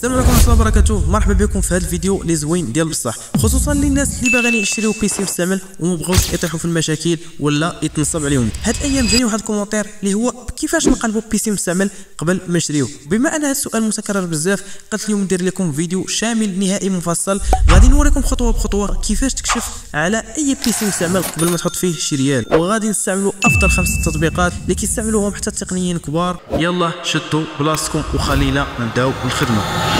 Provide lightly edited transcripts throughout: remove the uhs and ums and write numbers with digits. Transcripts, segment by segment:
السلام عليكم ورحمه الله وبركاته. مرحبا بكم في هذا الفيديو اللي زوين ديال بصح، خصوصا للناس اللي باغيين يشريو بيسي مستعمل وما بغاوش يطيحوا في المشاكل ولا يتنصب عليهم. هاد الايام جاني واحد الكومونتير اللي هو كيفاش نقلبوا بيسي مستعمل قبل ما نشريوه. بما ان هذا السؤال متكرر بزاف، قلت اليوم ندير لكم فيديو شامل نهائي مفصل غادي نوريكم خطوه بخطوه كيفاش تكشف على اي بيسي مستعمل قبل ما تحط فيه شي ريال، وغادي نستعملوا افضل 5 تطبيقات اللي كيستعملوهم حتى التقنيين كبار. يلا شدوا بلاصتكم وخلينا نبداو الخدمه.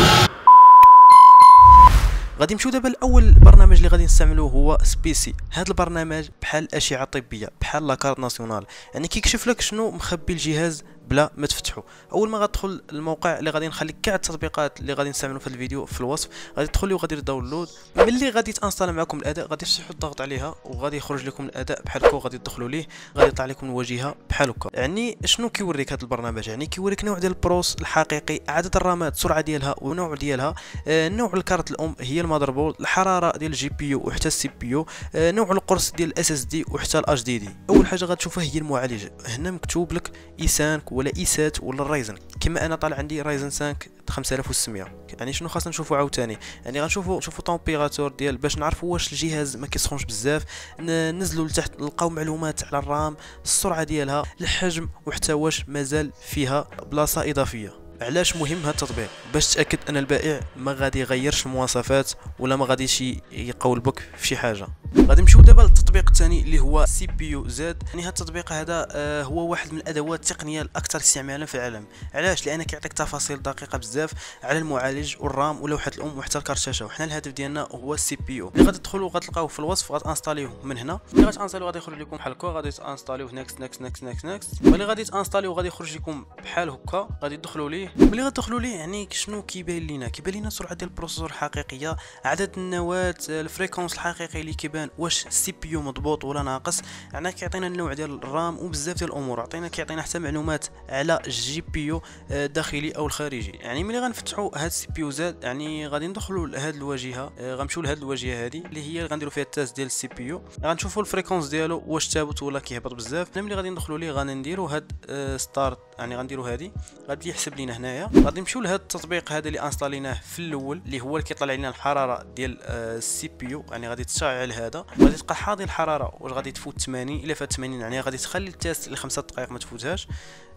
غادي نمشيو دابا لاول برنامج اللي غادي نستعملوه هو سبيسي. هذا البرنامج بحال الاشعه الطبيه، بحال لاكارت ناسيونال، يعني كيكشف لك شنو مخبي الجهاز بلا ما تفتحو. اول ما غتدخل الموقع اللي غادي نخلي كاع التطبيقات اللي غادي نستعملوا في الفيديو في الوصف، غادي تدخلوا وغادي داونلود. ملي غادي تانستال معكم الاداء غادي تفتحوا الضغط عليها وغادي يخرج لكم الاداء بحال هكا، وغادي تدخلوا ليه غادي يطلع لكم الواجهه بحال هكا. يعني شنو كيوريك هذا البرنامج؟ يعني كيوريك نوع ديال البروس الحقيقي، عدد الرامات، السرعه ديالها ونوع ديالها، نوع الكارت الام هي المذر بورد، الحراره ديال الجي بي يو وحتى السي بي يو، نوع القرص ديال الاس اس دي وحتى الاتش دي دي. اول حاجه غتشوفها هي المعالج. هنا مكتوب لك اي 5 ولا اي 7 ولا الرايزن. كما انا طالع عندي رايزن 5 5600. يعني شنو خاصنا نشوفوا عاوتاني؟ يعني غنشوفوا طومبيراتور ديال باش نعرفوا واش الجهاز ما كيسخنش بزاف، ننزلوا لتحت نلقاو معلومات على الرام، السرعه ديالها، الحجم، وحتى واش مازال فيها بلاصه اضافيه. علاش مهم هذا التطبيق؟ باش تاكد ان البائع ما غادي يغيرش المواصفات ولا ما غاديش يقولبك في شي حاجه. غادي نمشيو دابا للتطبيق الثاني اللي هو سي بي يو زد. يعني هذا التطبيق هذا هو واحد من الادوات التقنيه الاكثر استعمالا في العالم. علاش؟ لان كيعطيك تفاصيل دقيقه بزاف على المعالج والرام ولوحه الام وحتى الكارت الشاشه، وحنا الهدف ديالنا هو السي بي يو. اللي غادي تدخلوا غتلقاوه في الوصف، غتانستاليوه من هنا. اللي غتانستاليوه غادي يخرج لكم بحال هكا، غادي تانستاليوه نيكست نيكست نيكست نيكست نيكست. واللي غادي تانستاليوه غادي يخرج لكم بحال هكا، غادي تدخلوا ليه. ملي غتدخلوا ليه يعني شنو كيبان لينا؟ كيبان لينا سرعه ديال البروسيسور الحقيقيه، عدد النواه، الفريكونس الحقيقي اللي كيبان، واش السي بي يو مضبوط ولا ناقص. يعني كيعطينا النوع ديال الرام وبزاف ديال الامور. كيعطينا حتى معلومات على الجي بي يو الداخلي او الخارجي. يعني ملي غنفتحوا هاد السي بي يو زاد، يعني غادي ندخلوا لهاد الواجهه، غنمشيو لهاد الواجهه هذه اللي هي غنديروا فيها التاست ديال السي بي يو. غنشوفوا الفريكونس ديالو واش ثابت ولا كيهبط بزاف. ملي غادي ندخلوا ليه غادي نديروا هاد ستارت، يعني غنديروا هذه، غادي يحسب لينا هنايا. غادي نمشيو لهاد التطبيق هذا اللي انستاليناه في الاول اللي هو اللي كيطلع لنا الحراره ديال السي بي يو. يعني غادي تشعل هذا، غادي تبقى حاضي الحراره واش غادي تفوت 80. الا فات 80 يعني غادي تخلي التيست ل 5 دقائق ما تفوتهاش.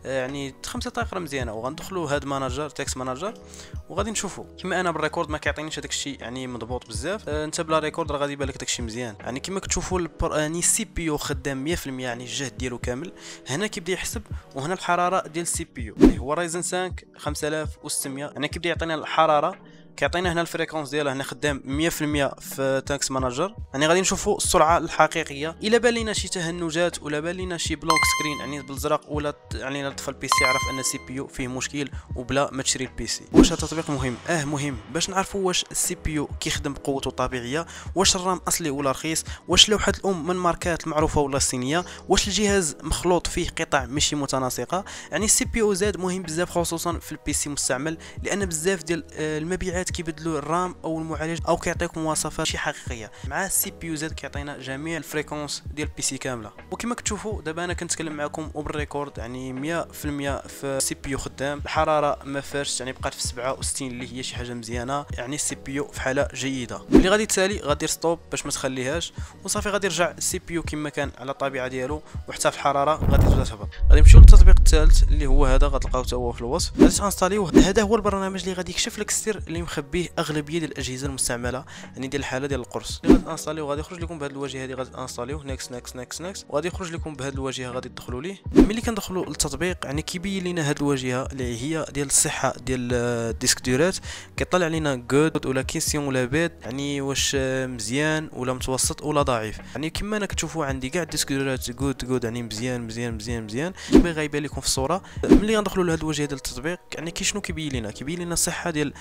يعني 5 دقائق راه مزيانه. وغندخلوا هاد ماناجر تكست ماناجر وغادي نشوفوا. كما انا بالريكورد ما كيعطينيش هذاك الشيء يعني مضبوط بزاف، انت بلا ريكورد راه غادي يبان لك داك الشيء مزيان. يعني كما كتشوفوا يعني السي بي يو خدام 100%، يعني الجهد ديالو كامل. هنا كيبدا يحسب، وهنا الحراره ديال السي بي يو اللي هو رايزن 5 5600. يعني كيبدا يعطينا الحراره، كيعطينا هنا الفريكونس ديالها هنا خدام 100% في تاكس ماناجر. يعني غادي نشوفوا السرعه الحقيقيه. الا بان لينا شي تهنجات ولا بان لينا شي بلونك سكرين يعني بالزرق، ولا يعني طفى البيسي، يعرف ان السي بي يو فيه مشكل وبلا ما تشري البيسي. واش هذا التطبيق مهم؟ مهم باش نعرفوا واش السي بي يو كيخدم بقوته الطبيعيه، واش الرام اصلي ولا رخيص، واش لوحه الام من ماركات المعروفه ولا الصينيه، واش الجهاز مخلوط فيه قطع ماشي متناسقه. يعني السي بي يو زاد مهم بزاف خصوصا في البيسي مستعمل، لان بزاف ديال المبيعات كيبدلوا الرام او المعالج او كيعطيك مواصفات شي حقيقيه. مع السي بي يو زد كيعطينا جميع الفريكونس ديال البيسي كامله. وكما كتشوفوا دابا انا كنتكلم معكم وبالريكورد، يعني 100% في السي بي يو خدام. الحراره ما فارش، يعني بقات في 67 اللي هي شي حاجه مزيانه. يعني السي بي يو في حاله جيده. اللي غادي تسالي غادير ستوب باش ما تخليهاش وصافي. غادي يرجع السي بي يو كما كان على الطبيعه ديالو، وحتى في الحراره غادي تبدا تهبط. غادي نمشيو للتطبيق الثالث اللي هو هذا، غتلقاوه حتى هو في الوصف. غادي تانستاليوه. هذا هو البرنامج اللي غادي يكشف لك السر اللي مخبيه اغلبيه ديال الاجهزه المستعمله، يعني ديال الحاله ديال القرص. اللي غادي تانستاليوه غادي يخرج لكم بهذه الواجهه هذه، غادي تانستاليوه نيكست نيكست نيكست نيكست، وغادي يخرج لكم بهذه الواجهه غادي تدخلوا ليه. ملي كندخلوا للتطبيق يعني كيبين لنا هذه الواجهه اللي هي ديال الصحه ديال الديسك دورات. كيطلع لنا جود ولا كيسيون ولا بيت، يعني واش مزيان ولا متوسط ولا ضعيف. يعني كما انا كتشوفوا عندي كاع الديسك دورات جود، يعني مزيان مزيان مزيان مزيان كما غايبان لكم في الصوره. ملي غندخلوا لهذه الواجهه ديال التطبيق يعني شنو كيبين لنا؟ كيبين لنا الصحه ديال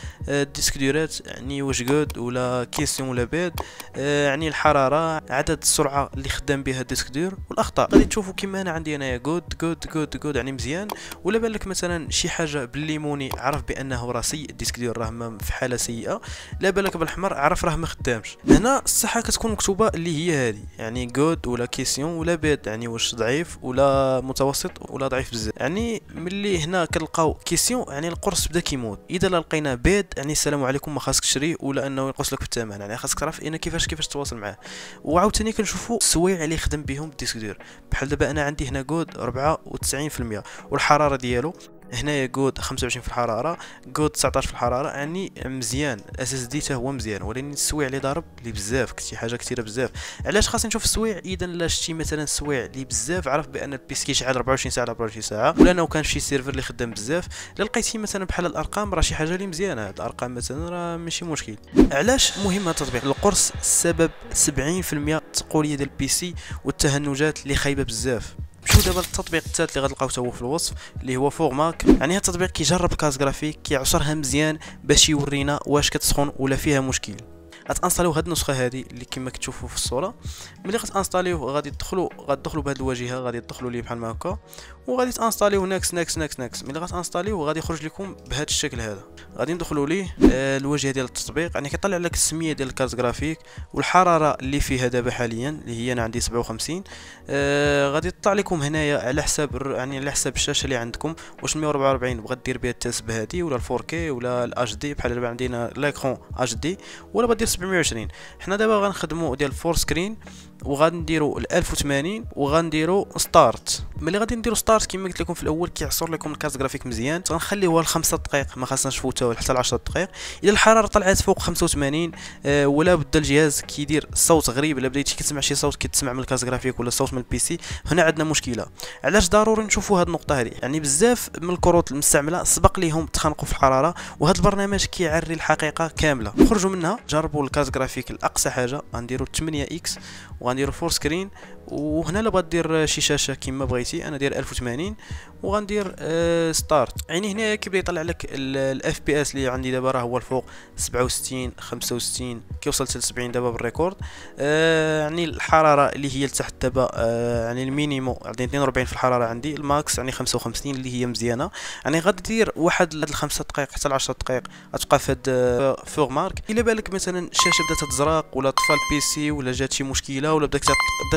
ديسك دورات يعني واش جود ولا كيسيون ولا باد، يعني الحراره، عدد السرعه اللي خدام بها الديسك دور، والاخطاء. غادي تشوفوا كيما انا عندي انايا جود يعني مزيان، ولا بالك مثلا شي حاجه بالليموني عرف بانه راه سيء الديسك دور، راه في حاله سيئه. لا بالك بالحمر عرف راه ما خدامش. هنا الصحه كتكون مكتوبه اللي هي هذه، يعني جود ولا كيسيون ولا باد، يعني واش ضعيف ولا متوسط ولا ضعيف بزاف. يعني ملي هنا كنلقاو كيسيون يعني القرص بدا كيموت. اذا لقينا باد يعني السلام عليكم، ما خاصك تشري ولا انه ينقص لك بالثمن، يعني خاصك تعرف انا كيفاش تتواصل معاه. وعاوتاني كنشوفوا السوايع اللي خدم بهم الديسك دور. بحال دابا انا عندي هنا جود 94%، والحراره ديالو هنايا جود 25 في الحراره، جود 19 في الحراره، يعني مزيان. اساس دي حتى هو مزيان، ولكن السويع اللي ضارب اللي بزاف، شي حاجه كثيره بزاف. علاش خاصني نشوف السويع؟ اذا لا شتي مثلا السويع اللي بزاف، عرف بان البيس كيشعل 24 ساعه 24 ساعه، ولا انه كان شي سيرفر اللي خدام بزاف. الا لقيتي مثلا بحال الارقام، راه شي حاجه اللي مزيانه. هاد الارقام مثلا راه ماشي مشكل. علاش مهم هذا التطبيق؟ القرص السبب 70% التقوليه ديال البي سي والتهنجات اللي خايبه بزاف. شو دابا التطبيق الثالث اللي غتلقاو حتى هو في الوصف، اللي هو فورماك. يعني هذا التطبيق كيجرب كاس جرافيك، كيعصرها مزيان باش يورينا واش كتسخن ولا فيها مشكل. غتانستاليو هاد النسخه هذه اللي كما كتشوفوا في الصوره. ملي غتانستاليو غادي غتدخلوا بهاد الواجهه، غادي تدخلوا ليه بحال هكا، وغادي تانستاليو نكس. ملي غتانستاليو غادي يخرج لكم بهذا الشكل هذا. غادي ندخلوا ليه الواجهه ديال التطبيق، يعني كيطلع لك السميه ديال الكارت جرافيك والحراره اللي فيها دابا حاليا، اللي هي انا عندي 57. غادي تطلع لكم هنايا على حساب يعني على حساب الشاشه اللي عندكم، واش 144 بغات دير بها التيست بهذه، ولا 4K ولا الاتش دي. بحال دابا عندنا لاكرون اتش دي، ولا بدير 720. حنا دابا غنخدموا ديال فور سكرين، وغنديروا ال 1080 وغنديروا ستارت. ملي غادي نديروا ستارت كما قلت لكم في الاول كيعصر لكم الكارت جرافيك مزيان. غنخليوها ل 5 دقائق، ما خاصناش نفوتوها حتى ل 10 دقائق. اذا الحراره طلعت فوق 85 ولا بدا الجهاز كيدير صوت غريب، الا بديتي كتسمع شي صوت كتسمع من الكارت جرافيك ولا صوت من البي سي، هنا عندنا مشكله. علاش ضروري نشوفوا هذه النقطه هذه؟ يعني بزاف من الكروت المستعمله سبق ليهم تخنقوا في الحراره، وهذا البرنامج كيعري الحقيقه كامله. خرجوا منها، جربوا الكارت جرافيك الاقصى حاجه، غنديروا 8 اكس وغنديروا فور سكرين. وهنا لا بغات دير شي شاشه كما بغيتي، انا داير 1080 وغندير ستارت. يعني هنا كيبدا يطلع لك الاف بي اس اللي عندي دابا راه هو الفوق 67 65 كيوصل حتى ل 70 دابا بالريكورد. يعني الحراره اللي هي لتحت دابا، يعني المينيمو عندي 42 في الحراره، عندي الماكس يعني 55 اللي هي مزيانه. يعني غادي دير واحد ل 5 دقائق حتى ل 10 دقائق غتبقى في هاد فورمارك. الا بالك مثلا الشاشه بدات تزرق ولا طفى البي سي ولا جات شي مشكله ولا بدات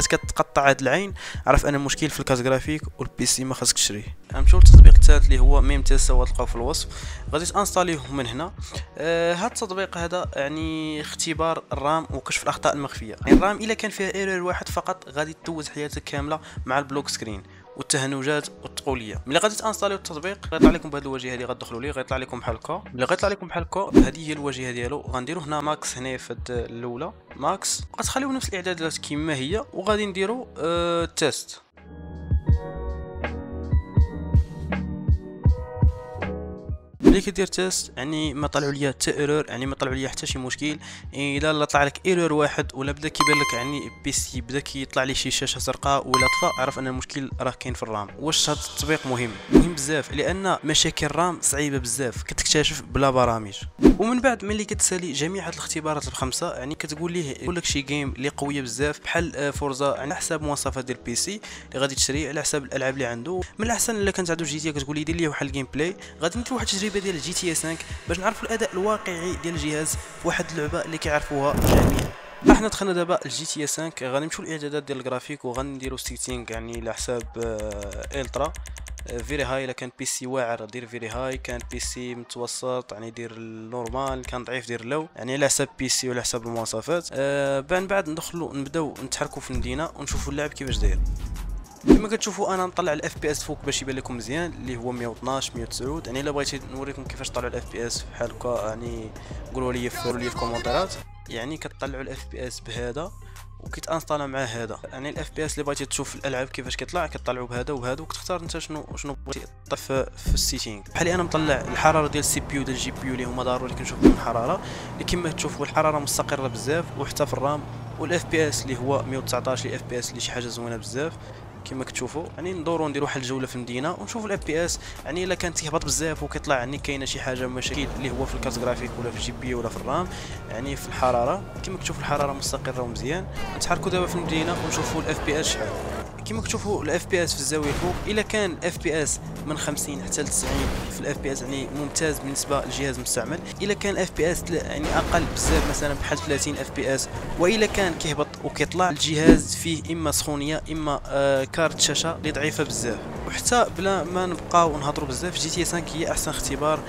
كتقطع هاد العين، عرف انا مشكل في الكارت جرافيك والبي سي ما خاصك تشريه. غنمشيو للتطبيق الثالث اللي هو ميم تيست، هو تلقاو في الوصف. غادي تانستاليوه من هنا. هاد التطبيق هذا يعني اختبار الرام وكشف الاخطاء المخفيه. يعني الرام الا كان فيها ايرور واحد فقط غادي تدوز حياتك كامله مع البلوك سكرين والتهنجات والتقوليه. ملي غادي تانستاليو التطبيق غيطلع لكم بهذه الواجهه هذه، غتدخلوا ليه غيطلع لكم بحال هكا. ملي غيطلع لكم بحال هكا هذه هي الواجهه ديالو. غنديروا هنا ماكس هنا في الاولى ماكس، غتخليو نفس الاعدادات كما هي، وغادي نديروا تيست. ملي كدير تيست يعني ما طلعوا ليا حتى ايرور، يعني ما طلعوا ليا حتى شي مشكل. الا طلع لك ايرور واحد ولا بدا كيبان لك يعني بي سي بدا كيطلع لي شي شاشه زرقاء ولا طفى، عرف ان المشكل راه كاين في الرام. واش هذا التطبيق مهم بزاف، لان مشاكل الرام صعيبه بزاف كتكتشف بلا برامج. ومن بعد ملي كتسالي جميع هاد الاختبارات الخمسه، يعني كتقول ليه يقول لك شي جيم اللي قويه بزاف بحال فورزا، على حساب مواصفات ديال البي سي اللي غادي تشري، على حساب الالعاب اللي عنده. من الاحسن الا كانت عنده جي تي كتقول لي دير لي واحد الجيم بلاي. غادي ندير واحد التجربه ديال جي تي 5 باش نعرفوا الاداء الواقعي ديال الجهاز في واحد اللعبه اللي كيعرفوها جميع. احنا دخلنا دابا الجي تي 5، غادي نمشيو للاعدادات ديال الجرافيك وغنديروا سيتينغ يعني على حساب الترا فيري هاي. الا كان بي سي واعر دير فيري هاي، كان بي سي متوسط يعني دير النورمال، كان ضعيف دير لو، يعني على حساب بي سي وعلى حساب المواصفات. بعد ندخلوا نبداو نتحركوا في المدينه ونشوفوا اللعب كيفاش داير. كما كتشوفوا انا نطلع الاف بي اس فوق باش يبان لكم مزيان، اللي هو 112 109. يعني الا بغيتي نوريكم كيفاش طلعوا الاف بي اس بحال هكا، يعني قولوا لي في الكومونتيرات. يعني كتطلعوا الاف بي اس بهذا وكيتانستالا مع هذا. يعني الاف بي اس اللي بغيتي تشوف الالعاب كيفاش كيطلع كطلعوا بهذا وبهذا، وكتختار انت شنو بغيتي تطيح في السيتينغ. بحال انا مطلع الحراره ديال السي بي يو ديال الجي بي يو اللي هما ضروري كنشوف من الحراره، اللي كما تشوفوا الحراره مستقره بزاف، وحتى في الرام. والاف بي اس اللي هو 119 اف بي اس اللي شي حاجه زوينه بزاف. كما كتشوفوا. يعني ندوروا نديروا واحد الجوله في المدينه ونشوفوا الاف بي اس. يعني الا كان تيهبط بزاف وكيطلع يعني كاينه شي حاجه مشاكل اللي هو في الكارت جرافيك ولا في الجي بي ولا في الرام، يعني في الحراره. كما كتشوفوا الحراره مستقره ومزيان. نتحركوا دابا في المدينه ونشوفوا الاف بي اس شحال. كما كتشوفوا الاف بي اس في الزاويه الفوق، الا كان الاف بي اس من 50 حتى ل 90 في الاف بي اس يعني ممتاز بالنسبه للجهاز المستعمل. الا كان الاف بي اس يعني اقل بزاف مثلا بحال 30 اف بي اس، والا كان كيهبط وكيطلع الجهاز فيه اما سخونيه اما كارت شاشه اللي ضعيفه بزاف. وحتى بلا ما نبقاو نهضروا بزاف، جي تي 5 هي احسن اختبار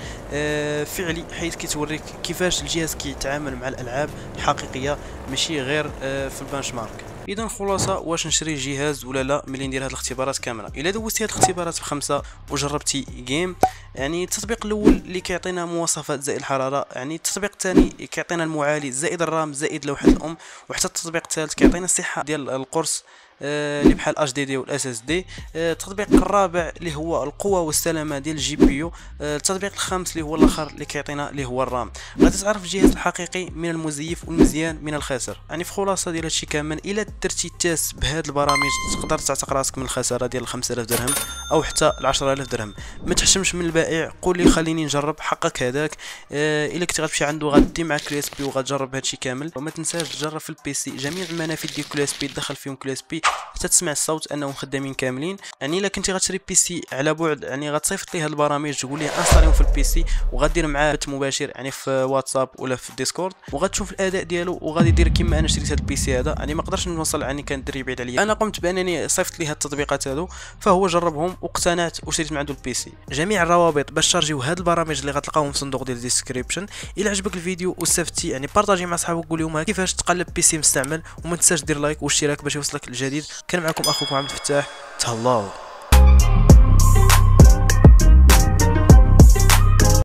فعلي، حيث كيتوريك كيفاش الجهاز كيتعامل مع الالعاب الحقيقيه ماشي غير في البنش مارك. اذا خلاصه واش نشري الجهاز ولا لا ملي ندير هاد الاختبارات كامله. الا دوزتي هاد الاختبارات بخمسه وجربتي جيم، يعني التطبيق الاول اللي كيعطينا مواصفات زائد الحراره، يعني التطبيق الثاني كيعطينا المعالج زائد الرام زائد لوحه الام، وحتى التطبيق الثالث كيعطينا الصحه ديال القرص اللي بحال اتش دي دي والاس اس دي. التطبيق الرابع اللي هو القوه والسلامه ديال الجي بي يو. التطبيق الخامس اللي هو الاخر اللي كيعطينا اللي هو الرام. غادي تعرف الجهاز الحقيقي من المزيف والمزيان من الخاسر. يعني في خلاصه ديال هادشي كامل، الا درتي التاس بهاد البرامج تقدر تعتق راسك من الخساره ديال 5000 درهم او حتى 10000 درهم. ما تحشمش من البائع، قول لي خليني نجرب، حقك هذاك. الا كنتي غتمشي عنده غادي معاك كلي اس بي وغتجرب هادشي كامل. وما تنساش تجرب في البي سي جميع المنافذ ديال كلي اس بي، تدخل فيهم كلي اس بي حتى تسمع الصوت انهم خدامين كاملين. يعني الا كنتي غتشري بي سي على بعد، يعني غتصيفط ليه هاد البرامج تقول ليه انستاليهم في البي سي، وغدير معاه بث مباشر يعني في واتساب ولا في ديسكورد، وغتشوف الاداء ديالو وغادي دير كما انا شريت هاد البي سي هذا. يعني ما قدرش نوصل، يعني كان الدري بعيد عليا، انا قمت بانني صيفط ليه هاد التطبيقات هادو، فهو جربهم واقتنعت وشريت من عنده البي سي. جميع الروابط باش تشارجيو هاد البرامج اللي غتلقاوهم في صندوق ديال الديسكريبشن. الا عجبك الفيديو واستفدتي يعني بارطاجي مع صحابك، قول لهم كيفاش تقلب بي سي مستعمل، وما تنساش دير لايك واشتراك باش يوصلك الجديد. كان معكم اخوكم عبد الفتاح، تهلاو.